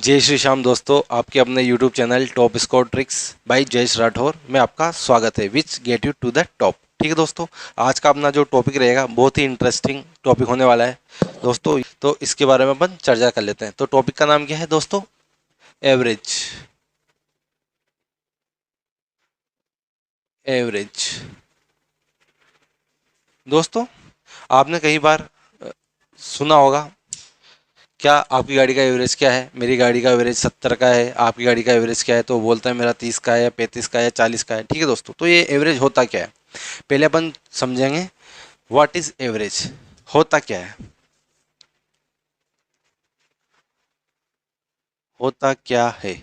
जय श्री श्याम दोस्तों, आपके अपने YouTube channel top score tricks by Jayesh Rathore में आपका स्वागत है, which get you to the top. ठीक है दोस्तों, आज का अपना जो टॉपिक रहेगा बहुत ही इंटरेस्टिंग टॉपिक होने वाला है दोस्तों। तो इसके बारे में अपन चर्चा कर लेते हैं। तो टॉपिक का नाम क्या है दोस्तों? एवरेज। एवरेज दोस्तों, आपने कई बार सुना होगा, क्या आपकी गाड़ी का एवरेज क्या है? मेरी गाड़ी का एवरेज 70 का है। आपकी गाड़ी का एवरेज क्या है? तो वो बोलता है मेरा 30 का है या 35 का है या 40 का है। ठीक है दोस्तों, तो ये एवरेज होता क्या है पहले अपन समझेंगे। What is average? होता क्या है? होता क्या है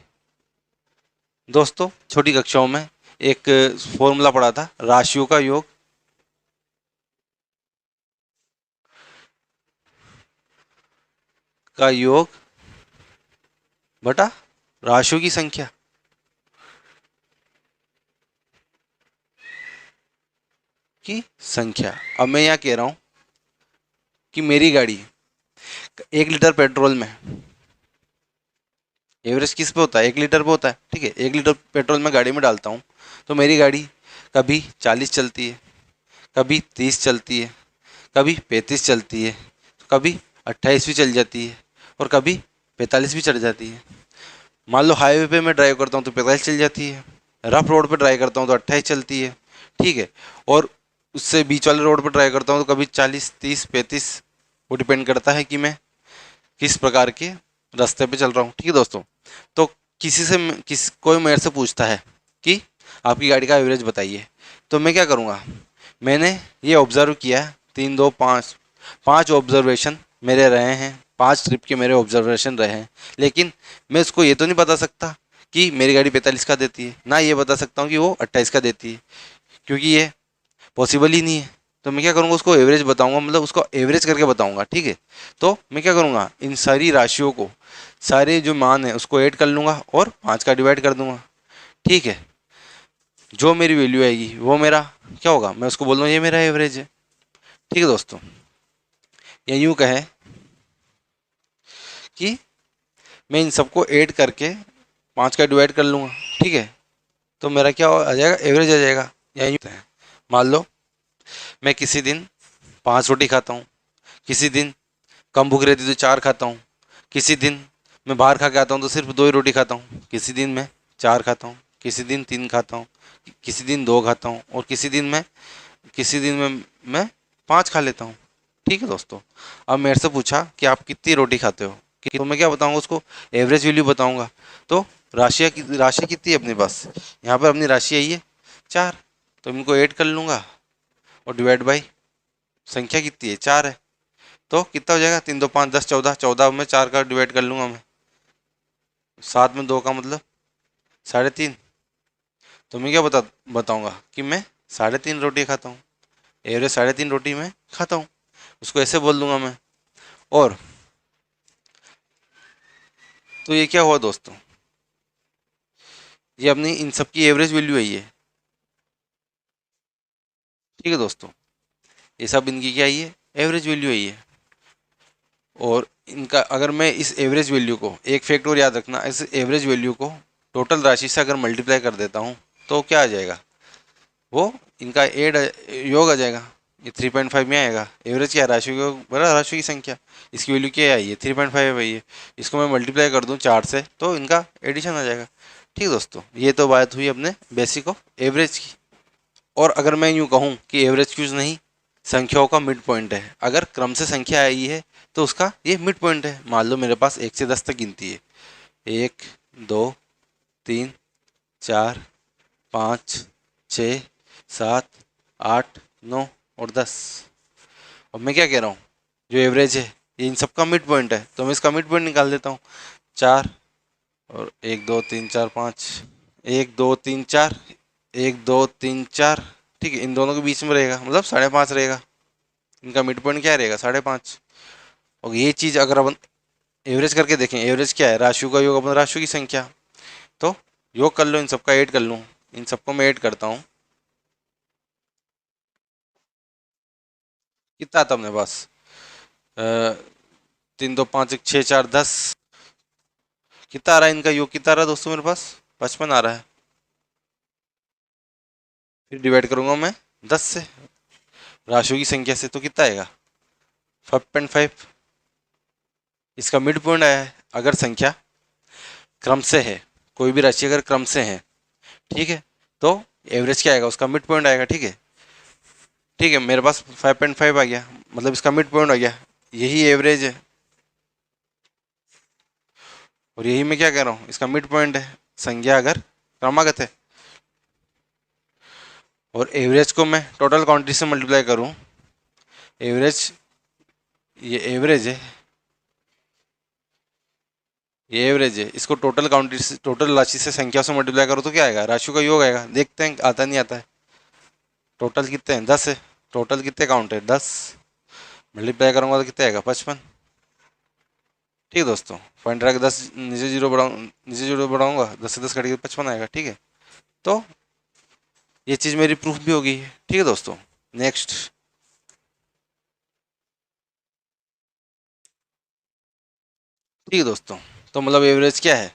दोस्तों? छोटी कक्षाओं में एक फॉर्मूला पढ़ा था, राशियों का योग। का योग बटा राशियों की संख्या। की संख्या। अब मैं यहाँ कह रहा हूँ कि मेरी गाड़ी 1 लीटर पेट्रोल में एवरेज किस पे होता है? 1 लीटर पे होता है। ठीक है, 1 लीटर पेट्रोल में गाड़ी में डालता हूँ तो मेरी गाड़ी कभी 40 चलती है, कभी 30 चलती है, कभी 35 चलती है, कभी 28 भी चल जाती है और कभी 45 भी चढ़ जाती है। मान लो हाईवे पे मैं ड्राइव करता हूँ तो 45 चल जाती है, रफ रोड पे ड्राइव करता हूँ तो 28 चलती है। ठीक है, और उससे बीच वाले रोड पे ड्राइव करता हूँ तो कभी 40, 30, 35। वो डिपेंड करता है कि मैं किस प्रकार के रास्ते पे चल रहा हूँ। ठीक है दोस्तों, तो कोई मेरे से पूछता है कि आपकी गाड़ी का एवरेज बताइए, तो मैं क्या करूँगा? मैंने ये ऑब्जर्व किया, 3, 2, 5 5 ऑब्जर्वेशन मेरे रहे हैं, 5 ट्रिप के मेरे ऑब्जर्वेशन रहे हैं। लेकिन मैं उसको ये तो नहीं बता सकता कि मेरी गाड़ी 45 का देती है, ना ये बता सकता हूँ कि वो 28 का देती है, क्योंकि ये पॉसिबल ही नहीं है। तो मैं क्या करूँगा? उसको एवरेज बताऊंगा, मतलब उसको एवरेज करके बताऊंगा। ठीक है, तो मैं क्या करूँगा? इन सारी राशियों को, सारे जो मान है उसको ऐड कर लूँगा और 5 का डिवाइड कर दूंगा। ठीक है, जो मेरी वैल्यू आएगी वो मेरा क्या होगा? मैं उसको बोल दूँगा ये मेरा एवरेज है। ठीक है दोस्तों, या यूँ कहें कि मैं इन सबको ऐड करके 5 का डिवाइड कर लूँगा। ठीक है, तो मेरा क्या आ जाएगा? एवरेज आ जाएगा। या यूँ है, मान लो मैं किसी दिन 5 रोटी खाता हूँ, किसी दिन कम भूख रहती तो 4 खाता हूँ, किसी दिन मैं बाहर खा के आता हूँ तो सिर्फ 2 ही रोटी खाता हूँ, किसी दिन मैं 4 खाता हूँ, किसी दिन 3 खाता हूँ, किसी दिन 2 खाता हूँ और किसी दिन में मैं 5 खा लेता हूँ। ठीक है दोस्तों, अब मेरे से पूछा कि आप कितनी रोटी खाते हो, तो मैं क्या बताऊंगा? उसको एवरेज वैल्यू बताऊंगा। तो राशि कितनी है अपने पास? यहाँ पर अपनी राशि आई है 4, तो इनको ऐड कर लूंगा और डिवाइड बाई संख्या कितनी है? 4 है। तो कितना हो जाएगा? 3, 2, 5, 10, 14। 14 में 4 का डिवाइड कर लूंगा मैं, 7 में 2 का मतलब 3.5। तो मैं क्या बताऊंगा कि मैं 3.5 रोटी खाता हूँ, एवरेज 3.5 रोटी में खाता हूँ। उसको ऐसे बोल दूंगा मैं। और तो ये क्या हुआ दोस्तों? ये अपनी इन सब की एवरेज वैल्यू है ये। ठीक है दोस्तों, ये सब इनकी क्या है? ये एवरेज वैल्यू है ये। और इनका अगर मैं इस एवरेज वैल्यू को, एक फैक्ट और याद रखना, इस एवरेज वैल्यू को टोटल राशि से अगर मल्टीप्लाई कर देता हूँ तो क्या आ जाएगा? वो इनका योग आ जाएगा। ये 3.5 में आएगा। एवरेज क्या है? राशि को बड़ा राशि की संख्या, इसकी वैल्यू क्या है? ये 3.5 है भाई। ये इसको मैं मल्टीप्लाई कर दूं 4 से तो इनका एडिशन आ जाएगा। ठीक है दोस्तों, ये तो बात हुई अपने बेसिक ऑफ एवरेज की। और अगर मैं यूँ कहूँ कि एवरेज क्यूज नहीं, संख्याओं का मिड पॉइंट है। अगर क्रम से संख्या आई है तो उसका ये मिड पॉइंट है। मान लो मेरे पास 1 से 10 तक गिनती है, 1, 2, 3, 4, 5, 6, 7, 8, 9 और 10। अब मैं क्या कह रहा हूँ? जो एवरेज है ये इन सबका मिड पॉइंट है, तो मैं इसका मिड पॉइंट निकाल देता हूँ। 4 और 1, 2, 3, 4, 5, 1, 2, 3, 4, 1, 2, 3, 4। ठीक है, इन दोनों के बीच में रहेगा, मतलब 5.5 रहेगा। इनका मिड पॉइंट क्या रहेगा? 5.5। और ये चीज़ अगर अपन एवरेज करके देखें, एवरेज क्या है? राशियों का योग अपन राशियों की संख्या। तो योग कर लो, इन सबका ऐड कर लूँ, इन सबको मैं ऐड करता हूँ। कितना था अपने पास? 3, 2, 5, 1, 6, 4, 10। कितना आ रहा है इनका योग, कितना आ रहा है दोस्तों मेरे पास 55 आ रहा है। फिर डिवाइड करूंगा मैं 10 से, राशियों की संख्या से, तो कितना आएगा 5.5। इसका मिड पॉइंट आया है। अगर संख्या क्रम से है, कोई भी राशि अगर क्रम से है, ठीक है, तो एवरेज क्या आएगा, उसका मिड पॉइंट आएगा। ठीक है, ठीक है, मेरे पास 5.5 आ गया, मतलब इसका मिड पॉइंट आ गया, यही एवरेज है। और यही मैं क्या कह रहा हूँ, इसका मिड पॉइंट है संख्या अगर क्रमागत है। और एवरेज को मैं टोटल क्वांटिटी से मल्टीप्लाई करूँ, एवरेज, ये एवरेज है, ये एवरेज है, इसको टोटल क्वांटिटी से, टोटल राशि से, संख्या से मल्टीप्लाई करो तो क्या आएगा, राशियों का योग आएगा। देखते हैं आता नहीं आता है। टोटल कितने हैं 10 है, टोटल कितने काउंट है 10, मल्टीप्लाई करूंगा तो कितने आएगा 55। ठीक है दोस्तों, पॉइंट रख 10, नीचे जीरो बढ़ाऊँ, नीचे जीरो बढ़ाऊंगा, 10 से 10 कट के 55 आएगा। ठीक है, तो ये चीज़ मेरी प्रूफ भी हो गई है। ठीक है दोस्तों, नेक्स्ट, ठीक है दोस्तों, तो मतलब एवरेज क्या है,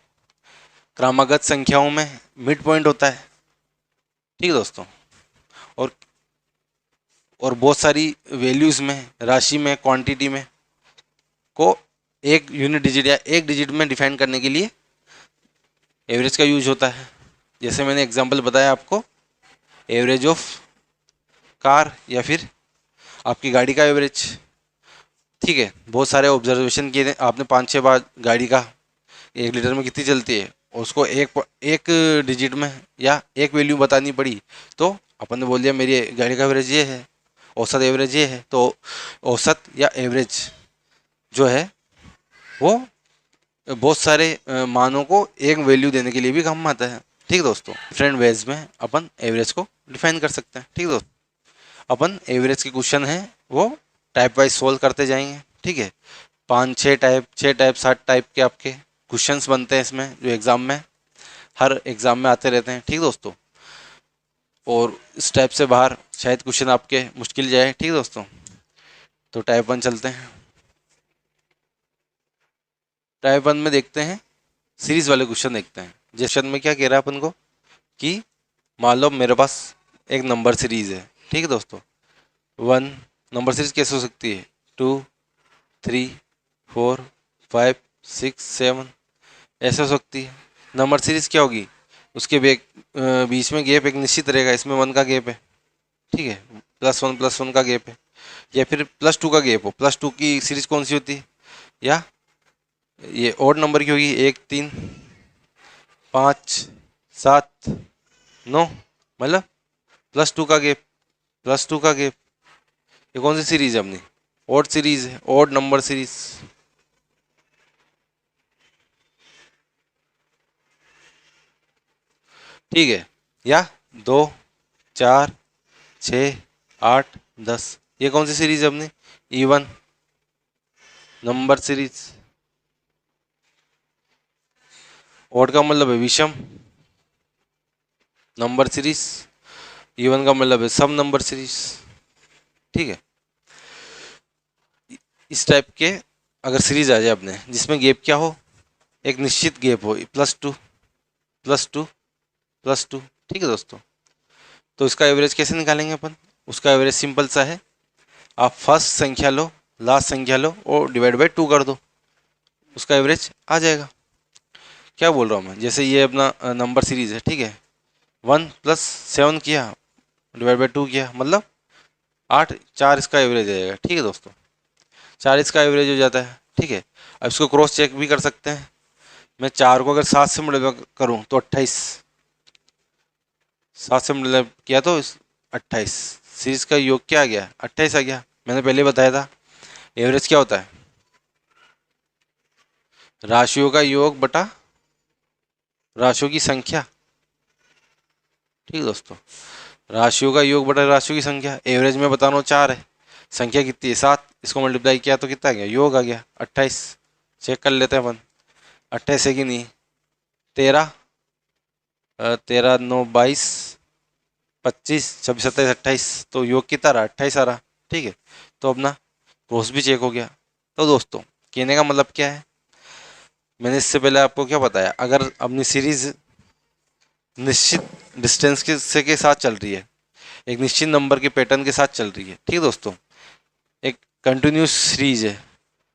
क्रमागत संख्याओं में मिड पॉइंट होता है। ठीक है दोस्तों, और बहुत सारी वैल्यूज़ में, राशि में, क्वांटिटी में को एक यूनिट डिजिट या एक डिजिट में डिफाइन करने के लिए एवरेज का यूज होता है। जैसे मैंने एग्जांपल बताया आपको, एवरेज ऑफ कार, या फिर आपकी गाड़ी का एवरेज। ठीक है, बहुत सारे ऑब्जर्वेशन किए आपने 5-6 बार गाड़ी का 1 लीटर में कितनी चलती है, और उसको एक डिजिट में या एक वैल्यू बतानी पड़ी, तो अपन ने बोल दिया मेरी गाड़ी का एवरेज ये है, औसत एवरेज ये है। तो औसत या एवरेज जो है वो बहुत सारे मानों को एक वैल्यू देने के लिए भी काम आता है। ठीक है दोस्तों, डिफरेंट वेज में अपन एवरेज को डिफाइन कर सकते हैं। ठीक है दोस्तों, अपन एवरेज के क्वेश्चन हैं वो टाइप वाइज सोल्व करते जाएंगे। ठीक है, 5-6 टाइप 7 टाइप के आपके क्वेश्चंस बनते हैं इसमें, जो एग्ज़ाम में, हर एग्ज़ाम में आते रहते हैं। ठीक है दोस्तों, और इस टाइप से बाहर शायद क्वेश्चन आपके मुश्किल जाए। ठीक है दोस्तों, तो टाइप 1 चलते हैं। टाइप 1 में देखते हैं, सीरीज वाले क्वेश्चन देखते हैं। जिस क्वेश्चन में क्या कह रहा है अपन को कि मान लो मेरे पास एक नंबर सीरीज है। ठीक है दोस्तों, 1 नंबर सीरीज कैसे हो सकती है, 2, 3, 4, 5, 6, 7 ऐसे हो सकती है। नंबर सीरीज क्या होगी, उसके बीच में गैप एक निश्चित रहेगा, इसमें 1 का गैप है। ठीक है, +1 का गैप है, या फिर +2 का गैप हो। +2 की सीरीज कौन सी होती है, या ये ऑड नंबर की होगी, 1, 3, 5, 7, 9, मतलब +2 का गैप, +2 का गैप। ये कौन सी सीरीज है अपनी, ऑड सीरीज है, ऑड नंबर सीरीज। ठीक है, या 2, 4, 6, 8, 10, ये कौन सी सीरीज है अपनी, इवन नंबर सीरीज। ऑड का मतलब है विषम नंबर सीरीज, इवन का मतलब है सम नंबर सीरीज। ठीक है, इस टाइप के अगर सीरीज आ जाए अपने जिसमें गैप क्या हो, एक निश्चित गैप हो, +2, +2, +2। ठीक है दोस्तों, तो इसका एवरेज कैसे निकालेंगे अपन, उसका एवरेज सिंपल सा है, आप फर्स्ट संख्या लो, लास्ट संख्या लो और डिवाइड बाई 2 कर दो, उसका एवरेज आ जाएगा। क्या बोल रहा हूँ मैं, जैसे ये अपना नंबर सीरीज है। ठीक है, 1 + 7 किया, डिवाइड बाई 2 किया, मतलब 8, 4 इसका एवरेज आएगा। ठीक है दोस्तों, 4 इसका एवरेज हो जाता है। ठीक है, अब इसको क्रॉस चेक भी कर सकते हैं। मैं 4 को अगर 7 से मल्टीप्लाई करूँ तो 28, 7 से मल्टीप्लाई किया तो 28, सीरीज का योग क्या आ गया, 28 आ गया। मैंने पहले बताया था एवरेज क्या होता है, राशियों का योग बटा राशियों की संख्या। ठीक है दोस्तों, राशियों का योग बटा राशियों की संख्या। एवरेज में बता रहा हूँ 4 है, संख्या कितनी है 7, इसको मल्टीप्लाई किया तो कितना आ गया, योग आ गया 28। चेक कर लेते हैं अपन, 28 है कि नहीं, 13, 13, 9, 22, 25, 26, 27, 28, तो योग कितना रहा, 28 आ रहा। ठीक है, तो अपना क्रॉस भी चेक हो गया। तो दोस्तों कहने का मतलब क्या है, मैंने इससे पहले आपको क्या बताया, अगर अपनी सीरीज निश्चित डिस्टेंस के साथ चल रही है, एक निश्चित नंबर के पैटर्न के साथ चल रही है, ठीक है दोस्तों, एक कंटिन्यूस सीरीज है,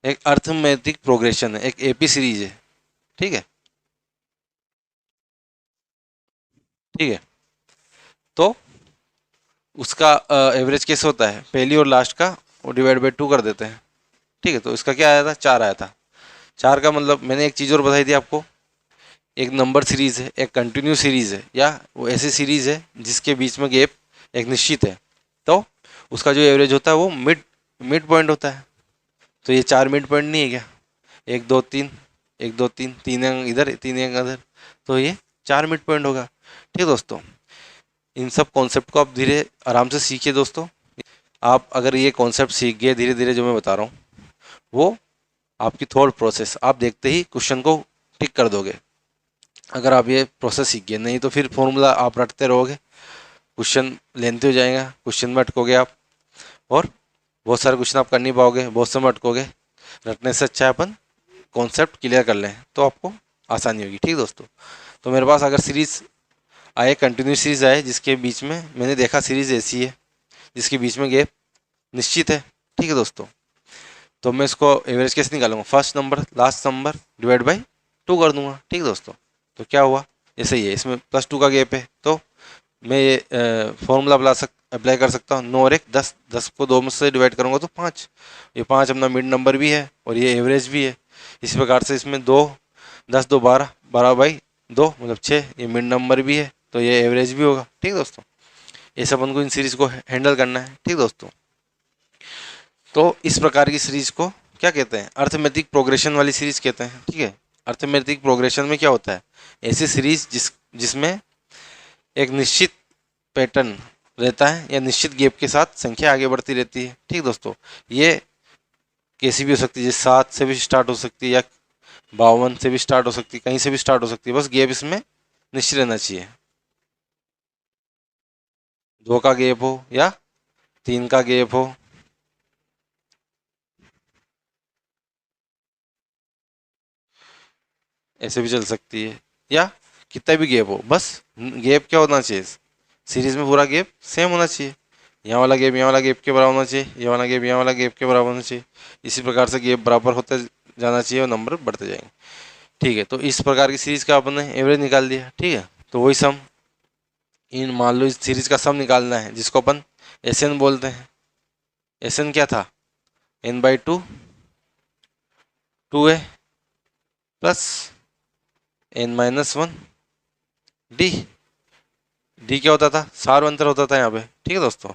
एक अर्थमेटिक प्रोग्रेशन है, एक एपी सीरीज है, ठीक है, ठीक है। तो उसका एवरेज कैसे होता है, पहली और लास्ट का वो डिवाइड बाई 2 कर देते हैं, ठीक है। तो इसका क्या आया था, 4 आया था। 4 का मतलब मैंने एक चीज़ और बताई थी आपको, एक नंबर सीरीज है, एक कंटिन्यू सीरीज है, या वो ऐसी सीरीज है जिसके बीच में गैप एक निश्चित है, तो उसका जो एवरेज होता है वो मिड मिड पॉइंट होता है। तो ये 4 मिड पॉइंट नहीं है क्या, 1 2 3, 1 2 3, 3 अंक इधर 3 अंक इधर, तो ये 4 मिड पॉइंट होगा, ठीक है दोस्तों। इन सब कॉन्सेप्ट को आप धीरे आराम से सीखिए दोस्तों। आप अगर ये कॉन्सेप्ट सीख गए धीरे धीरे जो मैं बता रहा हूँ, वो आपकी थॉट प्रोसेस आप देखते ही क्वेश्चन को टिक कर दोगे, अगर आप ये प्रोसेस सीख गए। नहीं तो फिर फॉर्मूला आप रटते रहोगे, क्वेश्चन लेंथी हो जाएगा, क्वेश्चन में अटकोगे आप, और बहुत सारे क्वेश्चन आप कर नहीं पाओगे, बहुत समय अटकोगे। रटने से अच्छा है अपन कॉन्सेप्ट क्लियर कर लें, तो आपको आसानी होगी, ठीक है दोस्तों। तो मेरे पास अगर सीरीज आए, कंटिन्यू सीरीज आए जिसके बीच में मैंने देखा सीरीज ऐसी है जिसके बीच में गैप निश्चित है, ठीक है दोस्तों, तो मैं इसको एवरेज कैसे निकालूंगा, first number last number divide by 2 कर दूंगा, ठीक है दोस्तों। तो क्या हुआ, ऐसे ही है, इसमें +2 का गैप है, तो मैं ये फॉर्मूला अप्लाई कर सकता हूँ, 9 और 1 10, 10 को 2 में से डिवाइड करूँगा तो 5, ये 5 अपना मिड नंबर भी है और ये एवरेज भी है। इसी प्रकार से इसमें 2 10 2 12, 12 बाई 2 मतलब 6, ये मिड नंबर भी है तो ये एवरेज भी होगा, ठीक है दोस्तों। ऐसे अपन को इन सीरीज को हैंडल करना है, ठीक है दोस्तों। तो इस प्रकार की सीरीज को क्या कहते हैं, अर्थमेटिक प्रोग्रेशन वाली सीरीज कहते हैं, ठीक है। अर्थमेटिक प्रोग्रेशन में क्या होता है, ऐसी सीरीज जिसमें एक निश्चित पैटर्न रहता है या निश्चित गैप के साथ संख्या आगे बढ़ती रहती है, ठीक दोस्तों। ये कैसी भी हो सकती है, जैसे 7 से भी स्टार्ट हो सकती है या 52 से भी स्टार्ट हो सकती है, कहीं से भी स्टार्ट हो सकती है, बस गैप इसमें निश्चित रहना चाहिए, 2 का गैप हो या 3 का गैप हो, ऐसे भी चल सकती है, या कितना भी गैप हो, बस गैप क्या होना चाहिए, सीरीज में पूरा गैप सेम होना चाहिए, यहाँ वाला गैप यहाँ वाला गैप के बराबर होना चाहिए, ये वाला गैप यहाँ वाला गैप के बराबर होना चाहिए। इसी प्रकार से गैप बराबर होते जाना चाहिए और नंबर बढ़ते जाएंगे, ठीक है। तो इस प्रकार की सीरीज का अपन ने एवरेज निकाल दिया, ठीक है। तो वही सम, इन मान लो इस सीरीज का सम निकालना है जिसको अपन एस एन बोलते हैं। एस एन क्या था, n/2 2a plus n-1 D. D क्या होता था, सार अंतर होता था यहाँ पे, ठीक है दोस्तों।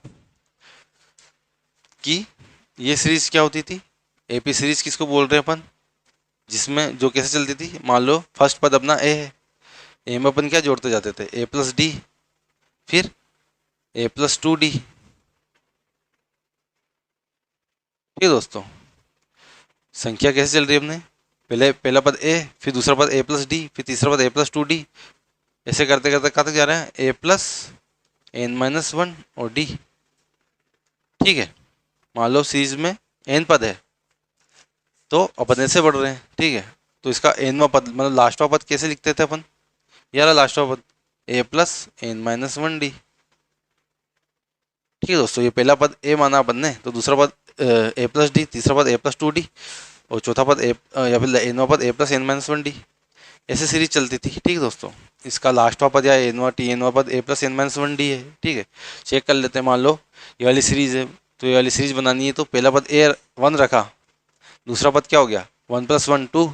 कि ये सीरीज क्या होती थी, एपी सीरीज किसको बोल रहे हैं अपन, जिसमें जो कैसे चलती थी, मान लो फर्स्ट पद अपना ए है, ए में अपन क्या जोड़ते जाते थे, a+d, फिर a+2d, ठीक है दोस्तों। संख्या कैसे चल रही है अपने, पहले पहला पद ए, फिर दूसरा पद a+d, फिर तीसरा पद a+2d, ऐसे करते करते कहाँ तक जा रहे हैं, a+n-1 और d, ठीक है। मान लो सीरीज में n पद है तो अपन ऐसे बढ़ रहे हैं, ठीक है। तो इसका nवां पद मतलब लास्टवां पद कैसे लिखते थे अपन, यार लास्टवां पद a+n-1d, ठीक है दोस्तों। ये पहला पद ए माना अपन ने, तो दूसरा पद a+d, तीसरा पद a+2d और चौथा पद या फिर nवां पद a+n-1d, ऐसे सीरीज चलती थी, ठीक है दोस्तों। इसका लास्टवां पद या nवां पद a+n-1d है, ठीक है। चेक कर लेते हैं, मान लो ये वाली सीरीज है, तो ये वाली सीरीज बनानी है तो पहला पद a1 रखा, दूसरा पद क्या हो गया 1+1 2,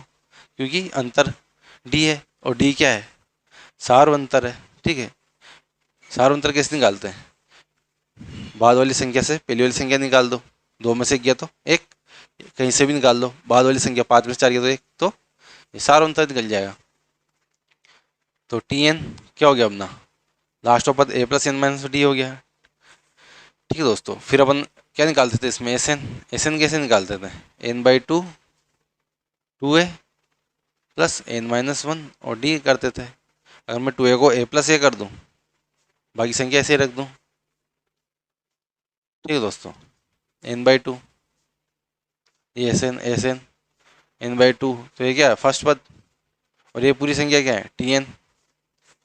क्योंकि अंतर d है और d क्या है, सार अंतर है, ठीक है। सार अंतर कैसे निकालते हैं, बाद वाली संख्या से पहली वाली संख्या निकाल दो, 2 में से गया तो 1, कहीं से भी निकाल दो, बाद वाली संख्या 5 में से 4 गया तो 1, तो ये सार अंतर निकल जाएगा। तो tn क्या हो गया अपना, लास्ट पद a+n-d हो गया, ठीक है दोस्तों। फिर अपन क्या निकालते थे इसमें, एस एन कैसे निकालते थे, n/2 2a प्लस n-1 और d करते थे। अगर मैं 2a को a+a कर दूं, बाकी संख्या ऐसे ही रख दूं, ठीक है दोस्तों, n/2, ये एस एन n/2, तो ये क्या है फर्स्ट पद, और ये पूरी संख्या क्या है, टी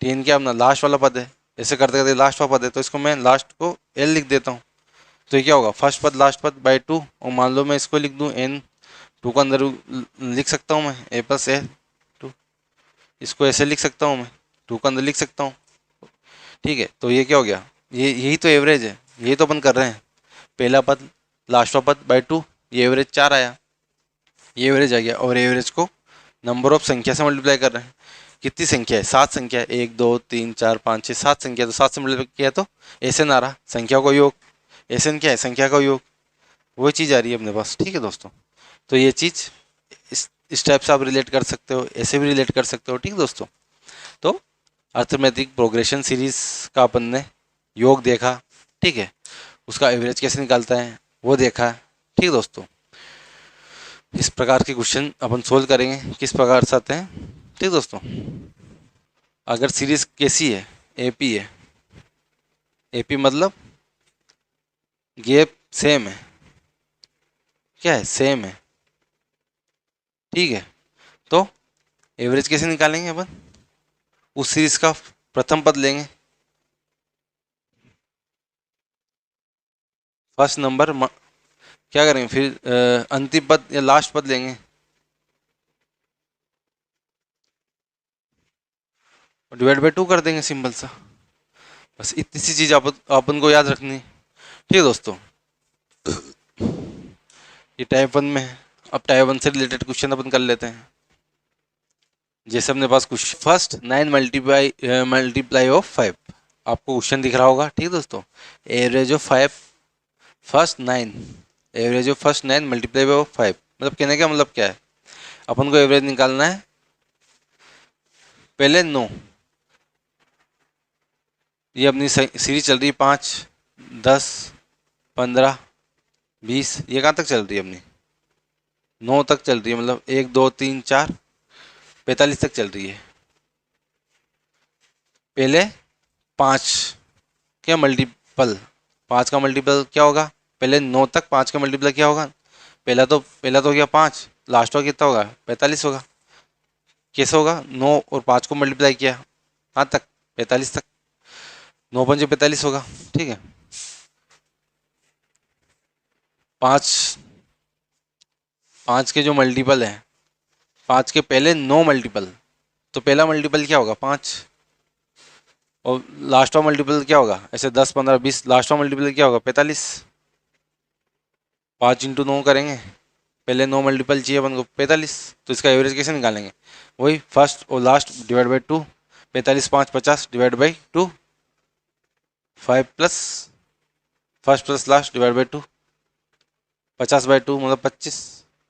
एन क्या अपना लास्ट वाला पद है, ऐसे करते करते लास्ट वाला पद है, तो इसको मैं लास्ट को एल लिख देता हूँ। तो ये क्या होगा, फर्स्ट पद लास्ट पद बाई टू, और मान लो मैं इसको लिख दूँ एन, टू का अंदर लिख सकता हूँ मैं ए प्लस ए टू, इसको ऐसे लिख सकता हूँ मैं, टू का अंदर लिख सकता हूँ। ठीक है, तो ये क्या हो गया, ये यही तो एवरेज है, यही तो अपन कर रहे हैं, पहला पद लास्टवा पद बाई टू, ये एवरेज 4 आया, ये एवरेज आ गया। और एवरेज को नंबर ऑफ संख्या से मल्टीप्लाई कर रहे हैं, कितनी संख्या है, 7 संख्या है, 1 2 3 4 5 6 7 संख्या, तो 7 से मल्टीप्लाई किया तो एसएन आ रहा, संख्या का योग, एसएन क्या है, संख्या का योग, वो चीज़ आ रही है अपने पास। ठीक है दोस्तों, तो ये चीज़ इस टाइप से आप रिलेट कर सकते हो, ऐसे भी रिलेट कर सकते हो। ठीक है दोस्तों, तो अर्थमेटिक प्रोग्रेशन सीरीज का अपन ने योग देखा, ठीक है, उसका एवरेज कैसे निकालता है वो देखा। ठीक है दोस्तों, इस प्रकार के क्वेश्चन अपन सोल्व करेंगे, किस प्रकार से आते हैं। ठीक है दोस्तों, अगर सीरीज कैसी है, एपी है, एपी मतलब गैप सेम है, क्या है, सेम है। ठीक है, तो एवरेज कैसे निकालेंगे अपन, उस सीरीज का प्रथम पद लेंगे, फर्स्ट नंबर, क्या करेंगे फिर अंतिम पद या लास्ट पद लेंगे, डिवाइड बाई टू कर देंगे, सिंपल सा। बस इतनी सी चीज अपन को याद रखनी है। ठीक है दोस्तों, ये टाइप 1 में है। अब टाइप 1 से रिलेटेड क्वेश्चन अपन कर लेते हैं। जैसे अपने पास क्वेश्चन फर्स्ट 9 मल्टीप्लाई ऑफ 5, आपको क्वेश्चन दिख रहा होगा। ठीक है दोस्तों, average of 5 first 9, average of first 9 multiply of 5, मतलब कहने का मतलब क्या है, अपन को एवरेज निकालना है, पहले 9, ये अपनी सीरीज चल रही है 5 10 15 20, ये कहाँ तक चल रही है अपनी, 9 तक चल रही है, मतलब 1 2 3 4 45 तक चल रही है। पहले 5 क्या मल्टीपल, 5 का मल्टीपल क्या होगा, पहले 9 तक 5 का मल्टीपल क्या होगा, पहला तो गया 5, लास्ट का कितना होगा, 45 होगा। कैसे होगा, 9 और 5 को मल्टीप्लाई किया कहाँ तक, 45 तक, 9 पंजे 45 होगा। ठीक है, 5 5 के जो मल्टीपल है, 5 के पहले 9 मल्टीपल, तो पहला मल्टीपल क्या होगा 5, और लास्ट का मल्टीपल क्या होगा, ऐसे 10 15 20, लास्ट का मल्टीपल क्या होगा 45, 5 इंटू 9 करेंगे, पहले 9 मल्टीपल चाहिए अपन को 45, तो इसका एवरेज कैसे निकालेंगे, वही फर्स्ट और last divide by two, 45 5 50 divide by two, 5 plus first plus last divide by two, 50 by two मतलब 25,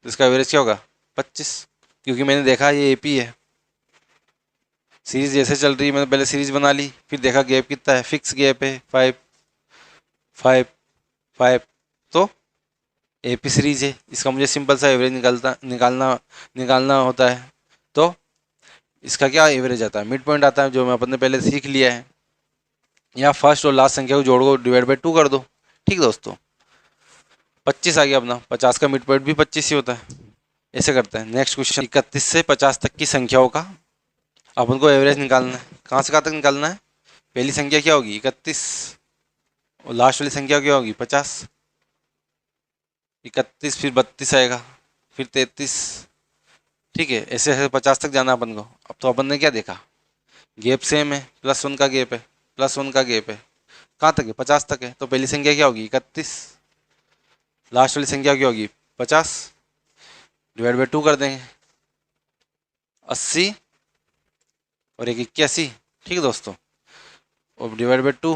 तो इसका एवरेज क्या होगा 25, क्योंकि मैंने देखा ये एपी है, सीरीज जैसे चल रही है, मैंने पहले सीरीज बना ली, फिर देखा गैप कितना है, फिक्स गैप है 5 5 5, तो एपी सीरीज है, इसका मुझे सिंपल सा एवरेज निकालना होता है। तो इसका क्या एवरेज आता है, मिड पॉइंट आता है, जो मैं अपन ने पहले सीख लिया है, या फर्स्ट और लास्ट संख्या को जोड़ो डिवाइड बाई टू कर दो। ठीक दोस्तों, 25 आ गया अपना, 50 का मिड पॉइंट भी 25 ही होता है। ऐसे करते हैं। नेक्स्ट क्वेश्चन, 31 से 50 तक की संख्याओं का अपन को एवरेज निकालना है। कहाँ से कहाँ तक निकालना है, पहली संख्या क्या होगी 31, और लास्ट वाली संख्या क्या होगी 50, 31 फिर 32 आएगा, फिर 33। ठीक है, ऐसे ऐसे 50 तक जाना अपन को। अब तो अपन ने क्या देखा, गैप सेम है, +1 का गैप है, +1 का गैप है, कहाँ तक है 50 तक है, तो पहली संख्या क्या होगी 31, लास्ट वाली संख्या क्या होगी 50, डिवाइड बाई टू कर देंगे, 80 और एक 81। ठीक है दोस्तों, और डिवाइड बाई टू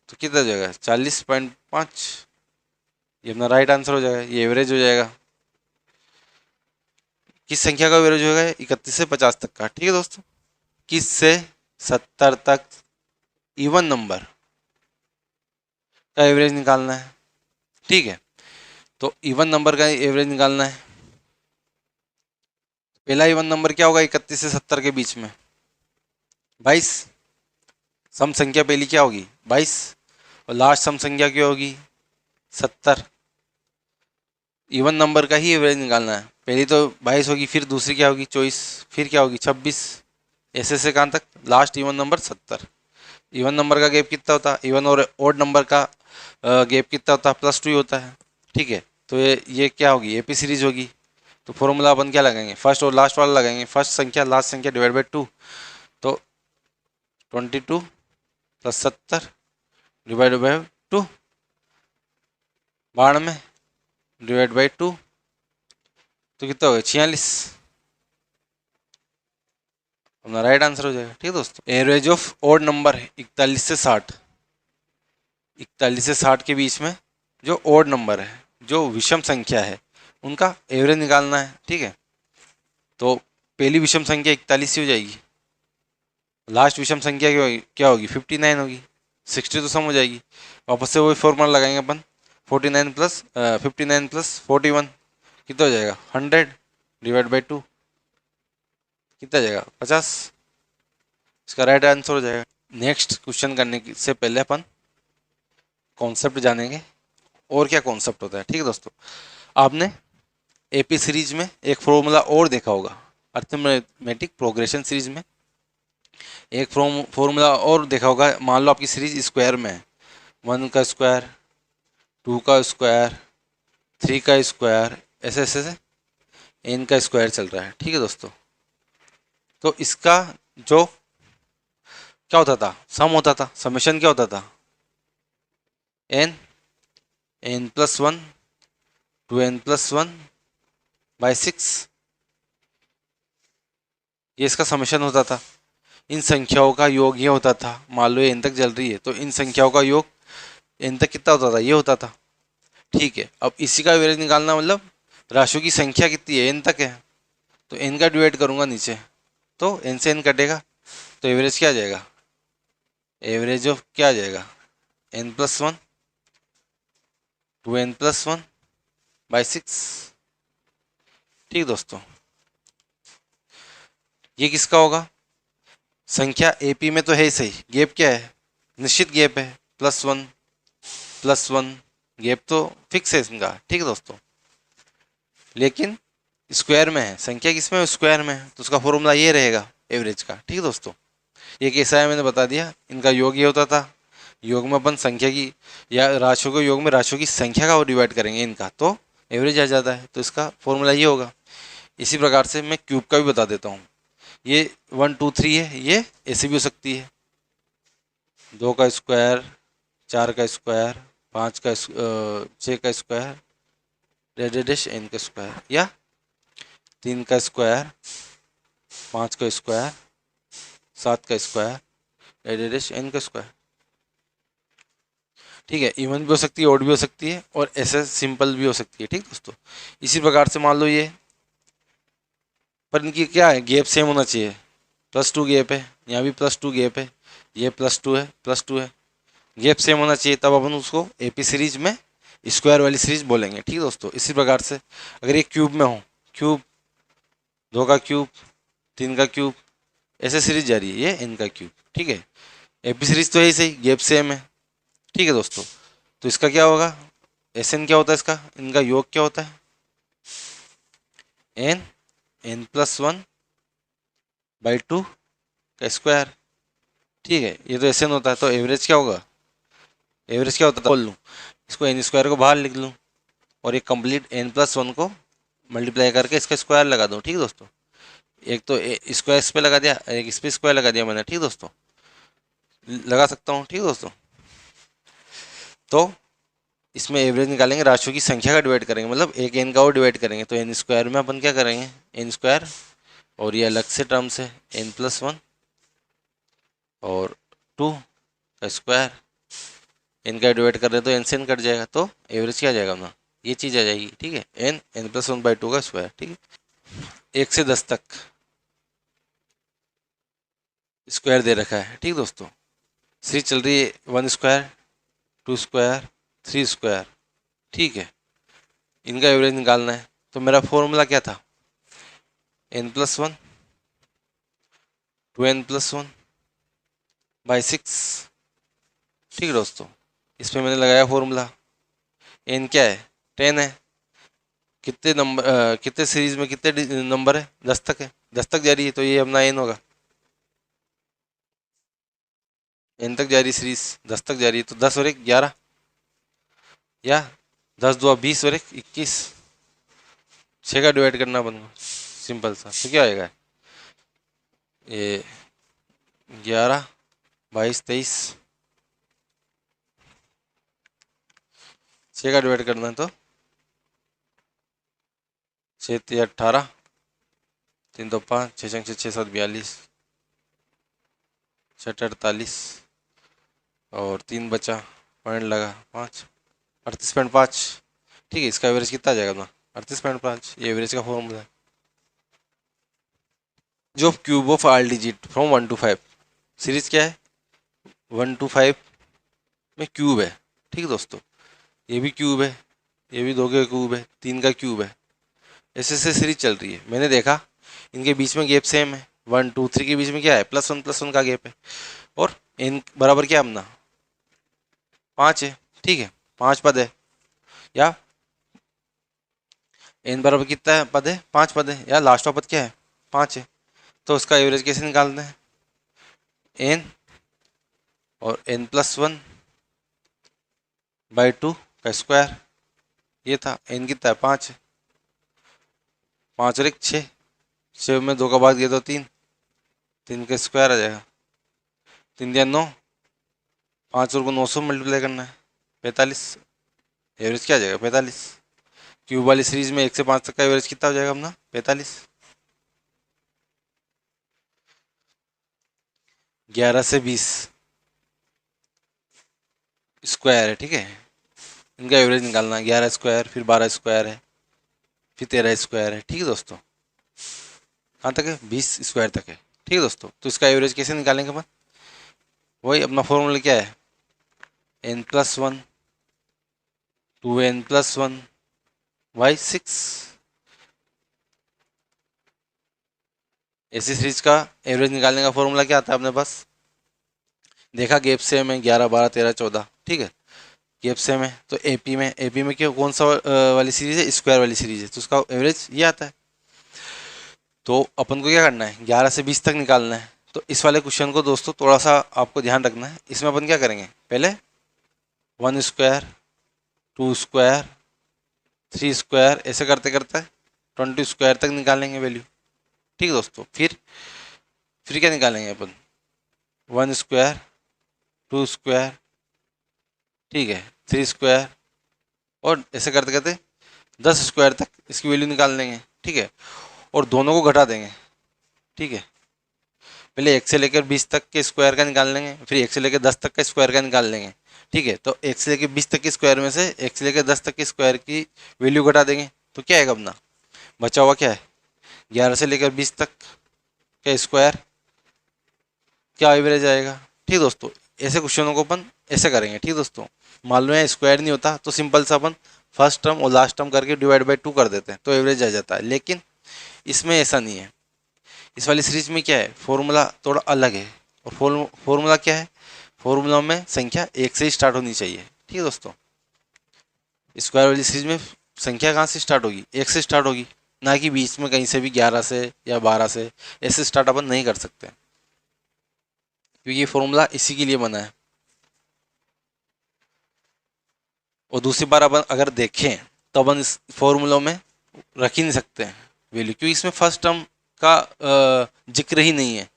तो कितना हो जाएगा 40.5, ये अपना राइट आंसर हो जाएगा, ये एवरेज हो जाएगा। किस संख्या का एवरेज होगा 31 से 50 तक का। ठीक है दोस्तों, किस से 70 तक इवन नंबर का एवरेज निकालना है। ठीक है, तो इवन नंबर का एवरेज निकालना है। पहला इवन नंबर क्या होगा 31 से 70 के बीच में 22, सम संख्या पहली क्या होगी 22, और लास्ट सम संख्या क्या होगी 70। इवन नंबर का ही एवरेज निकालना है, पहली तो 22 होगी, फिर दूसरी क्या होगी 24, फिर क्या होगी 26, ऐसे से कहाँ तक, last even number 70। Even number का गैप कितना होता है, इवन और ओड नंबर का गैप कितना होता है, +2 ही होता है। ठीक है, तो ये क्या होगी, एपी सीरीज होगी। तो फॉर्मूला अपन क्या लगाएंगे, फर्स्ट और लास्ट वाला लगाएंगे, फर्स्ट संख्या लास्ट संख्या डिवाइड बाई 2। तो 22 + 70 डिवाइड बाई 2, 92 डिवाइड बाई 2, तो कितना होगा, 46। अपना राइट आंसर हो जाएगा। ठीक है दोस्तों, एवरेज ऑफ ओड नंबर 41 से 60, 41 से 60 के बीच में जो ओड नंबर है, जो विषम संख्या है, उनका एवरेज निकालना है। ठीक है, तो पहली विषम संख्या 41 ही हो जाएगी, लास्ट विषम संख्या क्या होगी 59 होगी, 60 तो सम हो जाएगी। वापस से वही फॉर्मूला लगाएंगे अपन, 59 + 59 + 41 कितना हो जाएगा, 100 डिवाइड बाई 2 कितना जाएगा, 50। इसका राइट आंसर हो जाएगा। नेक्स्ट क्वेश्चन करने से पहले अपन कॉन्सेप्ट जानेंगे, और क्या कॉन्सेप्ट होता है। ठीक है दोस्तों, आपने एपी सीरीज में एक फॉर्मूला और देखा होगा, अर्थमेटिक प्रोग्रेशन सीरीज में एक फॉर्मूला और देखा होगा। मान लो आपकी सीरीज स्क्वायर में है, 1 का स्क्वायर, 2 का स्क्वायर, 3 का स्क्वायर, ऐसे ऐसे से n का स्क्वायर चल रहा है। ठीक है दोस्तों, तो इसका जो क्या होता था, सम होता था, समेशन क्या होता था, n+1 2n+1 बाई 6, ये इसका समेशन होता था। इन संख्याओं का योग ये होता था, मान लो ये n तक चल रही है, तो इन संख्याओं का योग n तक कितना होता था, ये होता था। ठीक है, अब इसी का एवरेज निकालना, मतलब राशियों की संख्या कितनी है, n तक है, तो n का डिवाइड करूंगा नीचे, तो n से n कटेगा, तो एवरेज क्या आ जाएगा, एवरेज ऑफ क्या आ जाएगा, n+1 2n+1 बाई 6। ठीक दोस्तों, ये किसका होगा, संख्या एपी में तो है ही सही, गैप क्या है, निश्चित गैप है, +1 गैप तो फिक्स है इनका। ठीक है दोस्तों, लेकिन स्क्वायर में है, संख्या किस में है, स्क्वायर में है, तो उसका फॉर्मूला ये रहेगा एवरेज का। ठीक है दोस्तों, ये कैसा है मैंने बता दिया, इनका योग ये होता था, योग में अपन संख्या की या राशियों को, योग में राशियों की संख्या का वो डिवाइड करेंगे इनका, तो एवरेज आ जाता है। तो इसका फॉर्मूला ये होगा। इसी प्रकार से मैं क्यूब का भी बता देता हूँ, ये 1 2 3 है, ये ऐसे भी हो सकती है, 2 का स्क्वायर, 4 का स्क्वायर, 5 का 6 का स्क्वायर, डेश n का स्क्वायर, या 3 का स्क्वायर, 5 का स्क्वायर, 7 का स्क्वायर, डेश n का स्क्वायर। ठीक है, इवन भी हो सकती है, ऑड भी हो सकती है, और ऐसे सिंपल भी हो सकती है। ठीक दोस्तों, इसी प्रकार से मान लो ये, पर इनकी क्या है, गैप सेम होना चाहिए, +2 गैप है, यहाँ भी +2 गैप है, ये +2 है, +2 है, गैप सेम होना चाहिए, तब अपन उसको एपी सीरीज में स्क्वायर वाली सीरीज बोलेंगे। ठीक है दोस्तों, इसी प्रकार से अगर ये क्यूब में हो, क्यूब, 2 का क्यूब, 3 का क्यूब, ऐसे सीरीज जा रही है, ये n का क्यूब। ठीक है, एपी सीरीज तो यही सही, गैप सेम है। ठीक है दोस्तों, तो इसका क्या होगा, एस एन क्या होता है, इसका इनका योग क्या होता है, n+1 बाई 2 का स्क्वायर। ठीक है, ये तो एस एन होता है, तो एवरेज क्या होगा, एवरेज क्या होता है, बोल लूँ इसको, n स्क्वायर को बाहर लिख लूँ, और एक कंप्लीट n+1 को मल्टीप्लाई करके इसका स्क्वायर लगा दूँ। ठीक है दोस्तों, एक तो स्क्वायर इस पे लगा दिया, एक इस पे स्क्वायर लगा दिया मैंने। ठीक दोस्तों, लगा सकता हूँ। ठीक दोस्तों, तो इसमें एवरेज निकालेंगे, राशियों की संख्या का डिवाइड करेंगे, मतलब एक n का और डिवाइड करेंगे, तो n स्क्वायर में अपन क्या करेंगे, n स्क्वायर, और ये अलग से टर्म्स है n+1 और 2 का स्क्वायर, n का डिवाइड कर रहे हैं तो n से n कट जाएगा, तो एवरेज क्या आ जाएगा अपना, ये चीज़ आ जाएगी। ठीक है, n+1 बाई 2 का स्क्वायर। ठीक है, 1 से 10 तक स्क्वायर दे रखा है। ठीक दोस्तों, सीरीज चल रही है 1 स्क्वायर, 2 स्क्वायर, 3 स्क्वायर। ठीक है, इनका एवरेज निकालना है, तो मेरा फॉर्मूला क्या था, n+1 2n+1 बाई 6। ठीक है दोस्तों, इसमें मैंने लगाया फॉर्मूला, n क्या है, 10 है, कितने नंबर कितने सीरीज में कितने नंबर है, 10 तक है, 10 तक जा रही है, तो ये अपना n होगा। एन तक जा रही सीरीज, 10 तक जा रही है, तो 10 और 1 11, या 10 2 20 और 1 21। 6 का डिवाइड करना अपन को, सिंपल सा। तो क्या आएगा ये 11 22 23, 6 का डिवाइड करना है तो 6 3 18, 3 2 5, 6 6 6 7 42, 6 48, और 3 बचा, पॉइंट लगा 5, 38.5। ठीक है, इसका एवरेज कितना आ जाएगा अपना? 38.5। ये एवरेज का फॉर्मूला है। जो cube of our digit from 1 to 5, series क्या है? 1 to 5 में क्यूब है। ठीक है दोस्तों, ये भी क्यूब है, ये भी 2 का क्यूब है, 3 का क्यूब है। ऐसे ऐसे सीरीज चल रही है। मैंने देखा इनके बीच में गैप सेम है, 1 2 3 के बीच में क्या है? +1 का गैप है, और इन बराबर क्या अपना 5 है। ठीक है, 5 पद है, या एन बराबर कितना है पद है? 5 पद है, या लास्ट का पद क्या है? 5 है। तो उसका एवरेज कैसे निकालना है? एन और n+1 बाई 2 का स्क्वायर, ये था। एन कितना है? 5 है। 5 और 1 6, 6 में 2 का भाग दिया तो 3, 3 का स्क्वायर आ जाएगा। 3 दिया 9, 5 और को 9 से मल्टीप्लाई करना है, 45। एवरेज क्या आ जाएगा? 45। क्यूब वाली सीरीज में 1 से 5 तक का एवरेज कितना हो जाएगा अपना? 45। 11 से 20 स्क्वायर है। ठीक है, इनका एवरेज निकालना है। 11 स्क्वायर, फिर 12 स्क्वायर है, फिर 13 स्क्वायर है। ठीक है दोस्तों, कहाँ तक है? 20 स्क्वायर तक है। ठीक है दोस्तों, तो इसका एवरेज कैसे निकालेंगे अपन? वही अपना फॉर्मूला क्या है? n+1 2n+1 by 6। ऐसी सीरीज का एवरेज निकालने का फॉर्मूला क्या आता है अपने पास? देखा गैप सेम है, 11 12 13 14। ठीक है, गैप सेम है, तो एपी में क्या कौन सा वाली सीरीज है? स्क्वायर वाली सीरीज है, तो उसका एवरेज ये आता है। तो अपन को क्या करना है? 11 से 20 तक निकालना है। तो इस वाले क्वेश्चन को दोस्तों थोड़ा सा आपको ध्यान रखना है। इसमें अपन क्या करेंगे? पहले 1 स्क्वायर, 2 स्क्वायर, 3 स्क्वायर, ऐसे करते करते 20 स्क्वायर तक निकालेंगे वैल्यू। ठीक है दोस्तों, फिर क्या निकालेंगे अपन? 1 स्क्वायर, 2 स्क्वायर, ठीक है, 3 स्क्वायर, और ऐसे करते करते 10 स्क्वायर तक इसकी वैल्यू निकाल लेंगे। ठीक है, और दोनों को घटा देंगे। ठीक है, पहले 1 से लेकर 20 तक के स्क्वायर का निकाल लेंगे, फिर 1 से लेकर 10 तक का स्क्वायर का निकाल लेंगे। ठीक है, तो 1 से लेकर 20 तक के स्क्वायर में से 1 से लेकर 10 तक के स्क्वायर की वैल्यू घटा देंगे, तो क्या आएगा अपना? बचा हुआ क्या है? 11 से लेकर 20 तक का स्क्वायर, क्या एवरेज आएगा? ठीक दोस्तों, ऐसे क्वेश्चनों को अपन ऐसे करेंगे। ठीक दोस्तों, मान लो यहाँ स्क्वायर नहीं होता तो सिंपल सा अपन फर्स्ट टर्म और लास्ट टर्म करके डिवाइड बाई 2 कर देते हैं, तो एवरेज आ जाता है। लेकिन इसमें ऐसा नहीं है। इस वाली सीरीज में क्या है? फॉर्मूला थोड़ा अलग है। और फॉर्मूला क्या है? फॉर्मूला में संख्या 1 से ही स्टार्ट होनी चाहिए। ठीक है दोस्तों, स्क्वायर वाली सीरीज में संख्या कहाँ से स्टार्ट होगी? 1 से स्टार्ट होगी, ना कि बीच में कहीं से भी 11 से या 12 से। ऐसे स्टार्ट अपन नहीं कर सकते, क्योंकि ये फॉर्मूला इसी के लिए बना है। और दूसरी बार अपन अगर देखें तो अपन इस फॉर्मूलों में रख ही नहीं सकते हैं वैल्यू, क्योंकि इसमें फर्स्ट टर्म का जिक्र ही नहीं है।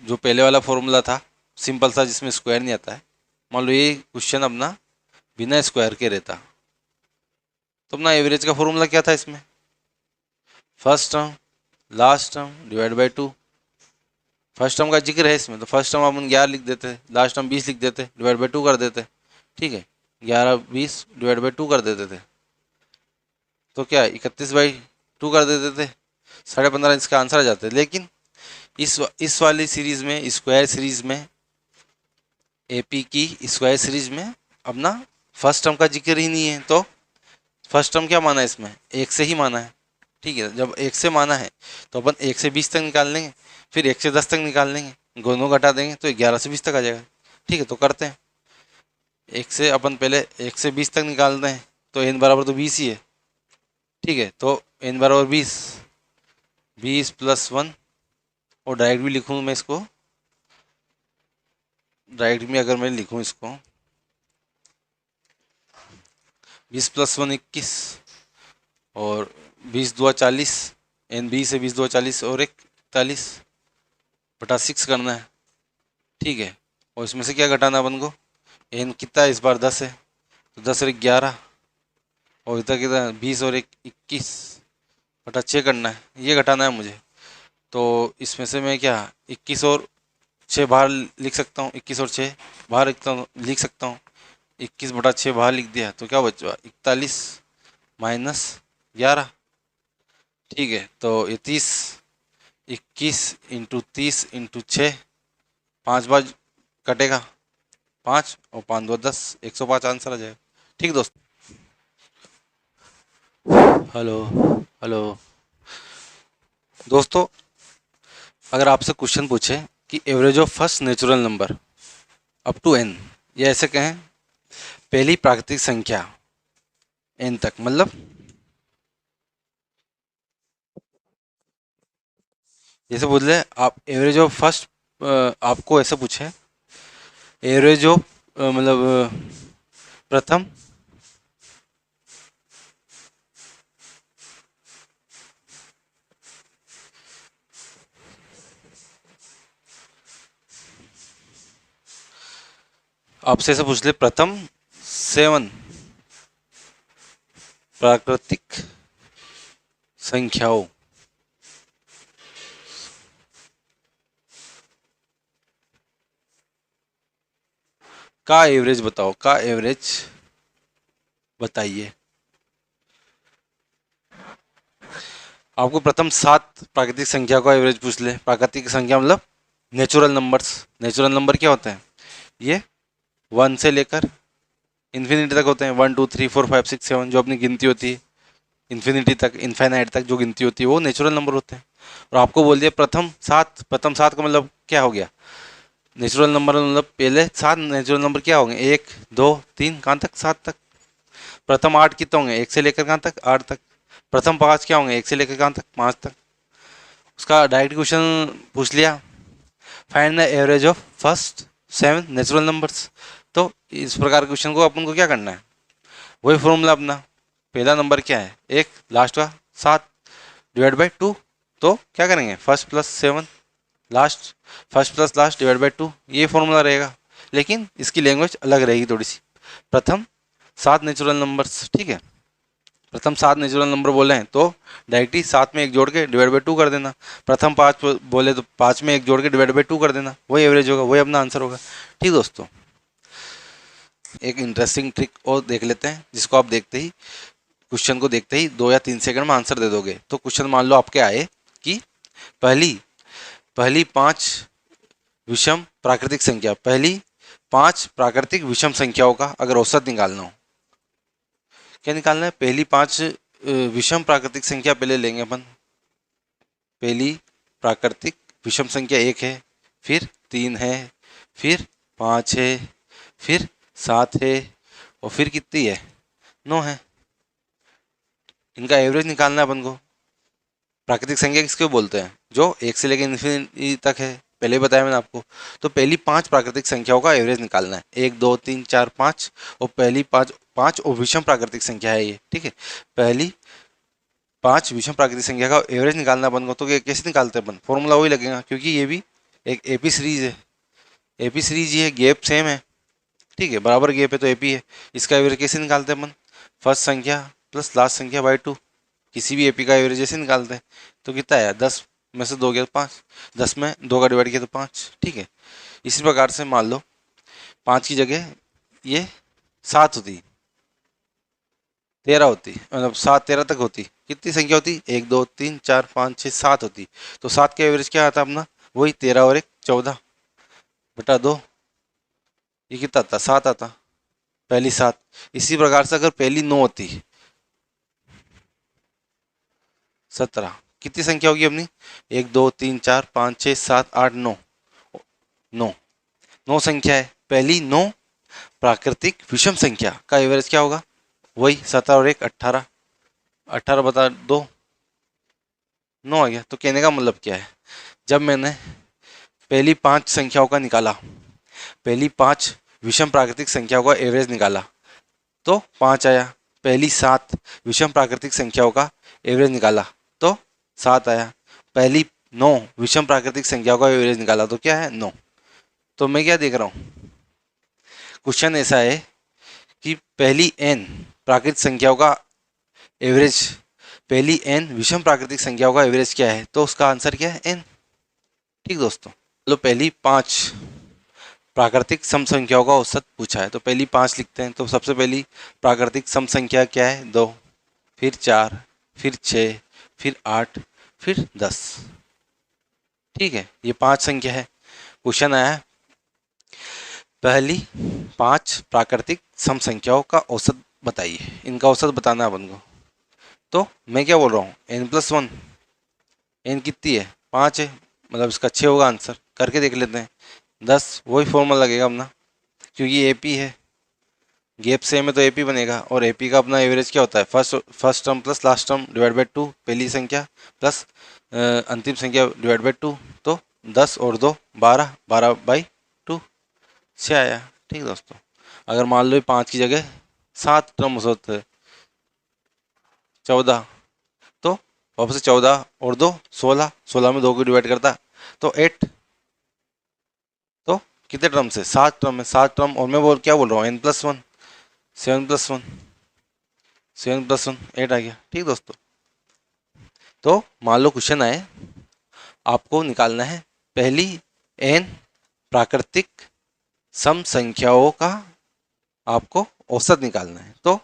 जो पहले वाला फॉर्मूला था सिंपल सा, जिसमें स्क्वायर नहीं आता है, मान लो ये क्वेश्चन अपना बिना स्क्वायर के रहता, तो अपना एवरेज का फॉर्मूला क्या था इसमें? First term last term divide by 2। First term का जिक्र है इसमें, तो फर्स्ट टर्म अपन 11 लिख देते, लास्ट टर्म 20 लिख देते, डिवाइड बाई 2 कर देते। ठीक है, 11 20 डिवाइड बाई 2 कर देते थे, तो क्या 31/2 कर देते थे, 15.5 इसका आंसर आ जाता है। लेकिन इस वाली सीरीज में, स्क्वायर सीरीज में, एपी की स्क्वायर सीरीज में अपना फर्स्ट टर्म का जिक्र ही नहीं है। तो फर्स्ट टर्म क्या माना है इसमें? 1 से ही माना है। ठीक है, जब 1 से माना है तो अपन 1 से 20 तक निकाल लेंगे, फिर 1 से 10 तक निकाल लेंगे, दोनों घटा देंगे तो 11 से 20 तक आ जाएगा। ठीक है, तो करते हैं। 1 से अपन पहले 1 से 20 तक निकालते हैं, तो n बराबर तो 20 ही है। ठीक है, तो n बराबर 20, 20 + 1, और डायरेक्ट भी लिखूँ मैं इसको, डायरेक्ट में अगर मैं लिखूं इसको 20 + 1 21 और 20 दूआ 40 एन 20 है, 20 दूआ 40 और 41 बटा 6 करना है, ठीक है। और इसमें से क्या घटाना अपन को, एन कितना है इस बार 10 है, तो 10 और 11 और इतना कितना 20 और 21 बटा 6 करना है, ये घटाना है मुझे। तो इसमें से मैं क्या 21 और 6 बाहर लिख सकता हूँ, 21 और 6 बाहर लिख सकता हूँ, 21 बटा 6 बाहर लिख दिया तो क्या बचा 41 माइनस 11, ठीक है। तो ये 30 21 इंटू 30 इंटू 6 5 बार कटेगा 5 और 5 2 10 105 आंसर आ जाएगा, ठीक दोस्त। हेलो हेलो दोस्तों, अगर आपसे क्वेश्चन पूछे कि average of first natural number up to n, या ऐसे कहें पहली प्राकृतिक संख्या एन तक, मतलब जैसे बोल रहे आप एवरेज ऑफ फर्स्ट, आपको ऐसे पूछे एवरेज ऑफ मतलब प्रथम आपसे ऐसे पूछ ले प्रथम 7 प्राकृतिक संख्याओं का एवरेज बताओ, का एवरेज बताइए। आपको प्रथम 7 प्राकृतिक संख्या का एवरेज पूछ ले, प्राकृतिक संख्या मतलब नेचुरल नंबर्स, नेचुरल नंबर क्या होते हैं, ये 1 से लेकर इन्फिनिटी तक होते हैं, 1 2 3 4 5 6 7 जो अपनी गिनती होती है, इन्फिनिटी तक इनफाइनाइट तक जो गिनती होती है वो नेचुरल नंबर होते हैं। और आपको बोल दिया प्रथम 7, प्रथम 7 का मतलब क्या हो गया, नेचुरल नंबर मतलब पहले 7 नेचुरल नंबर क्या होंगे 1 2 3 कहाँ तक 7 तक। प्रथम 8 कितने होंगे 1 से लेकर कहाँ तक 8 तक। प्रथम 5 क्या होंगे 1 से लेकर कहाँ तक 5 तक। उसका डायरेक्ट क्वेश्चन पूछ लिया, find the average of first 7 natural numbers. तो इस प्रकार के क्वेश्चन को अपन को क्या करना है, वही फॉर्मूला अपना, पहला नंबर क्या है 1, लास्ट का 7 डिवाइड बाई 2, तो क्या करेंगे first plus 7 last, first plus last divide by 2, ये फॉर्मूला रहेगा। लेकिन इसकी लैंग्वेज अलग रहेगी थोड़ी सी, प्रथम 7 नेचुरल नंबर्स, ठीक है। प्रथम 7 नेचुरल नंबर बोले हैं तो डायरेक्टली 7 में 1 जोड़ के डिवाइड बाई 2 कर देना। प्रथम 5 बोले तो 5 में 1 जोड़ के डिवाइड बाई 2 कर देना, वही एवरेज होगा, वही अपना आंसर होगा, ठीक दोस्तों। एक इंटरेस्टिंग ट्रिक और देख लेते हैं, जिसको आप देखते ही क्वेश्चन को देखते ही 2 या 3 सेकंड में आंसर दे दोगे। तो क्वेश्चन मान लो आपके आए कि पहली पहली 5 विषम प्राकृतिक संख्या, पहली 5 प्राकृतिक विषम संख्याओं का अगर औसत निकालना हो, क्या निकालना है, पहली 5 विषम प्राकृतिक संख्या पहले लेंगे अपन। पहली प्राकृतिक विषम संख्या 1 है, फिर 3 है, फिर 5 है, फिर 7 है और फिर कितनी है 9 है। इनका एवरेज निकालना है अपन को। प्राकृतिक संख्या किसको बोलते हैं, जो 1 से लेकर इन्फिनिटी तक है, पहले बताया मैंने आपको। तो पहली 5 प्राकृतिक संख्याओं का एवरेज निकालना है, 1 2 3 4 5, और पहली 5 5 और विषम प्राकृतिक संख्या है ये, ठीक है। पहली 5 विषम प्राकृतिक संख्या का एवरेज निकालना अपन को, तो कैसे निकालते हैं अपन, फॉर्मूला वही लगेगा, क्योंकि ये भी एक एपी सीरीज है, एपी सीरीज ये गैप सेम है, ठीक है, बराबर गैप है तो एपी है। इसका एवरेज कैसे निकालते हैं अपन, फर्स्ट संख्या प्लस लास्ट संख्या बाई 2, किसी भी एपी का एवरेज ऐसे निकालते हैं। तो कितना है 10 में से 2 गया तो 5, 10 में 2 का डिवाइड किया तो 5, ठीक है। इसी प्रकार से मान लो 5 की जगह ये 7 होती, 13 होती, मतलब 7 13 तक होती, कितनी संख्या होती 1 2 3 4 5 6 7 होती। तो 7 का एवरेज क्या आता अपना, वही 13 और 1 14 बटा 2, ये कितना आता 7 आता, पहली 7। इसी प्रकार से अगर पहली 9 होती 17, कितनी संख्या होगी अपनी 1 2 3 4 5 6 7 8 9, 9 9 संख्या है, पहली 9 प्राकृतिक विषम संख्या का एवरेज क्या होगा, वही 17 और 1 18, 18 बता 2 9 आ गया। तो कहने का मतलब क्या है, जब मैंने पहली 5 संख्याओं का निकाला, पहली 5 विषम प्राकृतिक संख्याओं का एवरेज निकाला तो 5 आया। पहली 7 विषम प्राकृतिक संख्याओं का एवरेज निकाला तो 7 आया। पहली 9 विषम प्राकृतिक संख्याओं का एवरेज निकाला तो क्या है 9। तो मैं क्या देख रहा हूँ, क्वेश्चन ऐसा है कि पहली n प्राकृतिक संख्याओं का एवरेज, पहली n विषम प्राकृतिक संख्याओं का एवरेज क्या है, तो उसका आंसर क्या है n। ठीक दोस्तों, लो पहली 5 प्राकृतिक सम संख्याओं का औसत पूछा है तो पहली 5 लिखते हैं। तो सबसे पहली प्राकृतिक सम संख्या क्या है 2, फिर 4, फिर 6, फिर 8, फिर 10। ठीक है, ये 5 संख्या है। क्वेश्चन आया है पहली 5 प्राकृतिक सम संख्याओं का औसत बताइए, इनका औसत बताना है अपन को। तो मैं क्या बोल रहा हूँ n+1, n कितनी है 5 है, मतलब इसका 6 होगा आंसर। करके देख लेते हैं। 10 वही फॉर्मूला लगेगा अपना, क्योंकि एपी है, गैप सेम है तो एपी बनेगा। और एपी का अपना एवरेज क्या होता है, first term plus last term divide by 2, पहली संख्या प्लस अंतिम संख्या डिवाइड बाई 2। तो 10 और 2 12, 12/2 से आया। ठीक दोस्तों, अगर मान लो 5 की जगह 7 टर्म हो सकते हैं 14, तो वापस से 14 और 2 16, 16 में 2 को डिवाइड करता तो 8। तो कितने टर्म से 7 टर्म है, 7 टर्म। और मैं क्या बोल रहा हूँ n+1, 7+1, 7+1 8 आ गया। ठीक दोस्तों, तो मान लो क्वेश्चन आए, आपको निकालना है पहली n प्राकृतिक सम संख्याओं का आपको औसत निकालना है। तो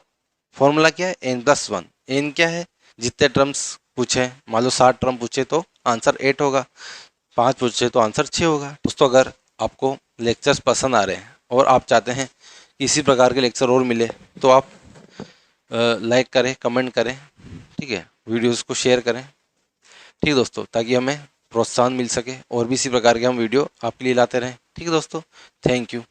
फॉर्मूला क्या है n+1। n क्या है, जितने टर्म्स पूछे, मान लो 7 टर्म पूछे तो आंसर 8 होगा, 5 पूछे तो आंसर 6 होगा। दोस्तों, अगर आपको लेक्चर्स पसंद आ रहे हैं और आप चाहते हैं इसी प्रकार के लेक्चर और मिले तो आप लाइक करें, कमेंट करें, ठीक है, वीडियोस को शेयर करें। ठीक दोस्तों, ताकि हमें प्रोत्साहन मिल सके और भी इसी प्रकार के हम वीडियो आपके लिए लाते रहें। ठीक है दोस्तों, थैंक यू।